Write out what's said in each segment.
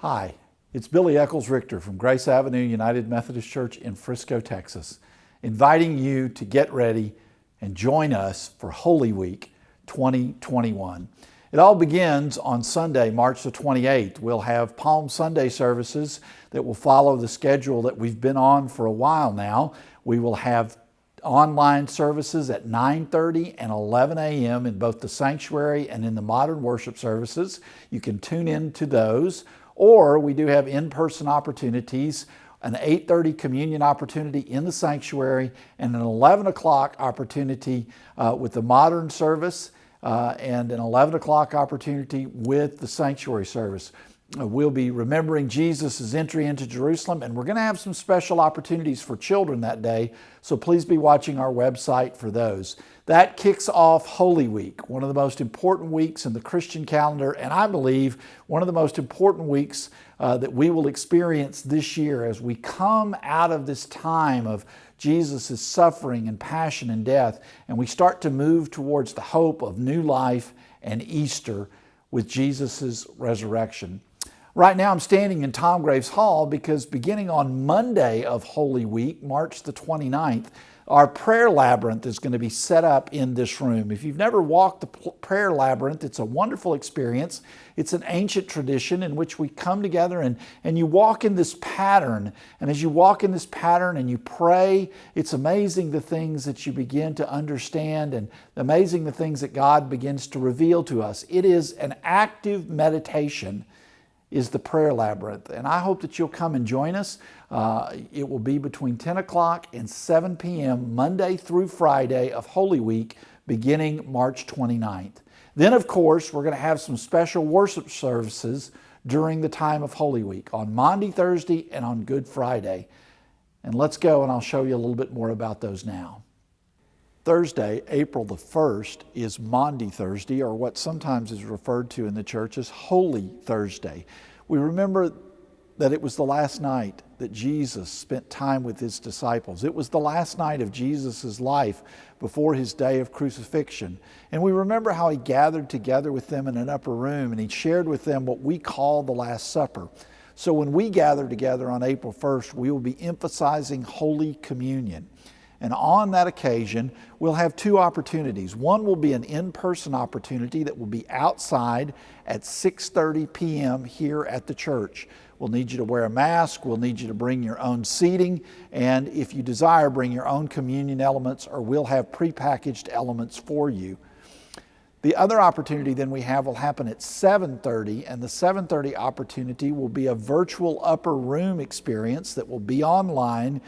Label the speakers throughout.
Speaker 1: Hi, it's Billy Eccles-Richter from Grace Avenue United Methodist Church in Frisco, Texas, inviting you to get ready and join us for Holy Week 2021. It all begins on Sunday, March the 28th. We'll have Palm Sunday services that will follow the schedule that we've been on for a while now. We will have online services at 9:30 and 11 a.m. in both the sanctuary and in the modern worship services. You can tune in to those. Or we do have in-person opportunities, an 8:30 communion opportunity in the sanctuary and an 11 o'clock opportunity with the modern service and an 11 o'clock opportunity with the sanctuary service. We'll be remembering Jesus' entry into Jerusalem, and we're going to have some special opportunities for children that day, so please be watching our website for those. That kicks off Holy Week, one of the most important weeks in the Christian calendar, and I believe one of the most important weeks that we will experience this year as we come out of this time of Jesus' suffering and passion and death, and we start to move towards the hope of new life and Easter with Jesus' resurrection. Right now I'm standing in Tom Graves Hall because beginning on Monday of Holy Week, March the 29th, our prayer labyrinth is going to be set up in this room. If you've never walked the prayer labyrinth, it's a wonderful experience. It's an ancient tradition in which we come together and you walk in this pattern. And as you walk in this pattern and you pray, it's amazing the things that you begin to understand and amazing the things that God begins to reveal to us. It is an active meditation is the prayer labyrinth. And I hope that you'll come and join us. It will be between 10 o'clock and 7 p.m. Monday through Friday of Holy Week, beginning March 29th. Then, of course, we're going to have some special worship services during the time of Holy Week on Maundy Thursday and on Good Friday. And let's go and I'll show you a little bit more about those now. Thursday, April the 1st, is Maundy Thursday, or what sometimes is referred to in the church as Holy Thursday. We remember that it was the last night that Jesus spent time with his disciples. It was the last night of Jesus' life before his day of crucifixion. And we remember how he gathered together with them in an upper room and he shared with them what we call the Last Supper. So when we gather together on April 1st, we will be emphasizing Holy Communion. And on that occasion, we'll have two opportunities. One will be an in-person opportunity that will be outside at 6:30 p.m. here at the church. We'll need you to wear a mask. We'll need you to bring your own seating. And if you desire, bring your own communion elements, or we'll have prepackaged elements for you. The other opportunity then we have will happen at 7:30, and the 7:30 opportunity will be a virtual upper room experience that will be online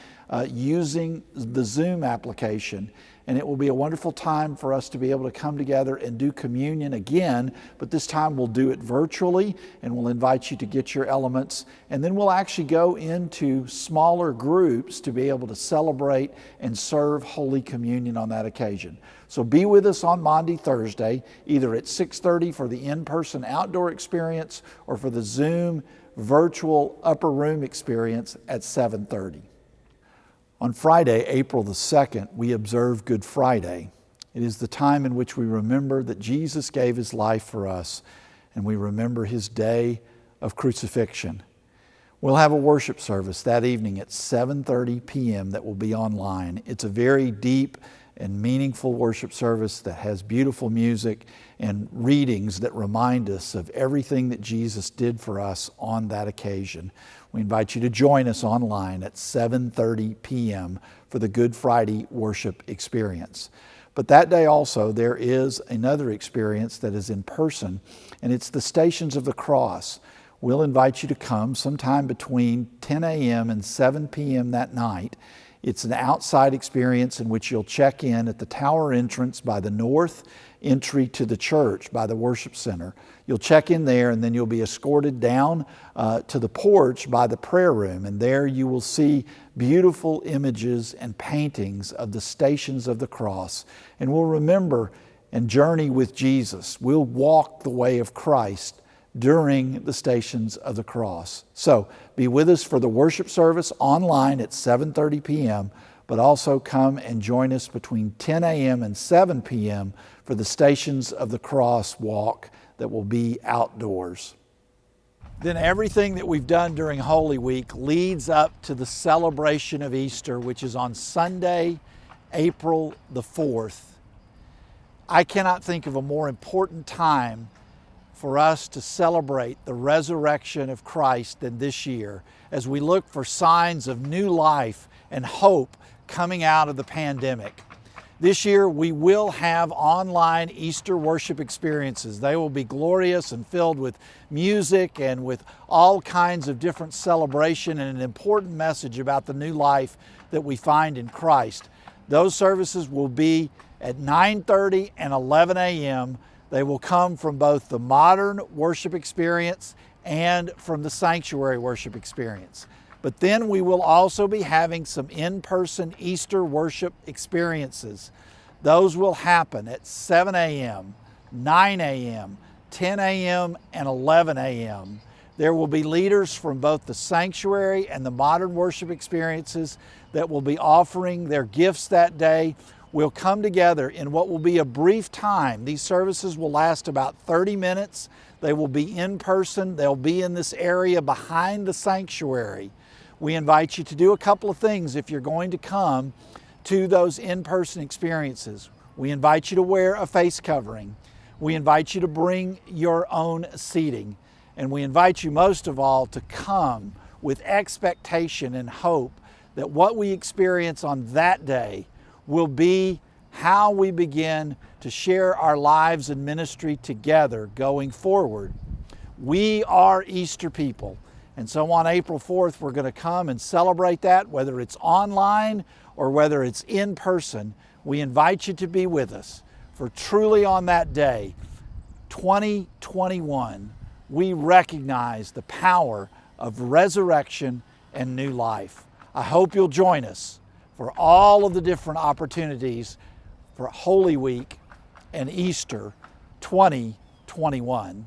Speaker 1: using the Zoom application. And it will be a wonderful time for us to be able to come together and do communion again, but this time we'll do it virtually, and we'll invite you to get your elements. And then we'll actually go into smaller groups to be able to celebrate and serve Holy Communion on that occasion. So be with us on Maundy Thursday, either at 6:30 for the in-person outdoor experience or for the Zoom virtual upper room experience at 7:30. On Friday, April the 2nd, we observe Good Friday. It is the time in which we remember that Jesus gave his life for us, and we remember his day of crucifixion. We'll have a worship service that evening at 7:30 p.m. that will be online. It's a very deep and meaningful worship service that has beautiful music and readings that remind us of everything that Jesus did for us on that occasion. We invite you to join us online at 7:30 p.m. for the Good Friday worship experience. But that day also there is another experience that is in person, and it's the Stations of the Cross. We'll invite you to come sometime between 10 a.m. and 7 p.m. that night. It's an outside experience in which you'll check in at the tower entrance by the north entry to the church, by the worship center. You'll check in there, and then you'll be escorted down to the porch by the prayer room. And there you will see beautiful images and paintings of the Stations of the Cross. And we'll remember and journey with Jesus. We'll walk the way of Christ during the Stations of the Cross. So be with us for the worship service online at 7:30 p.m., but also come and join us between 10 a.m. and 7 p.m. for the Stations of the Cross walk that will be outdoors. Then everything that we've done during Holy Week leads up to the celebration of Easter, which is on Sunday, April the 4th. I cannot think of a more important time for us to celebrate the resurrection of Christ than this year, as we look for signs of new life and hope coming out of the pandemic. This year we will have online Easter worship experiences. They will be glorious and filled with music and with all kinds of different celebration and an important message about the new life that we find in Christ. Those services will be at 9:30 and 11 a.m. They will come from both the modern worship experience and from the sanctuary worship experience. But then we will also be having some in-person Easter worship experiences. Those will happen at 7 a.m., 9 a.m., 10 a.m., and 11 a.m. There will be leaders from both the sanctuary and the modern worship experiences that will be offering their gifts that day. We'll come together in what will be a brief time. These services will last about 30 minutes. They will be in person. They'll be in this area behind the sanctuary. We invite you to do a couple of things if you're going to come to those in-person experiences. We invite you to wear a face covering. We invite you to bring your own seating. And we invite you most of all to come with expectation and hope that what we experience on that day will be how we begin to share our lives and ministry together going forward. We are Easter people. And so on April 4th, we're going to come and celebrate that, whether it's online or whether it's in person. We invite you to be with us, for truly on that day, 2021, we recognize the power of resurrection and new life. I hope you'll join us for all of the different opportunities for Holy Week and Easter 2021.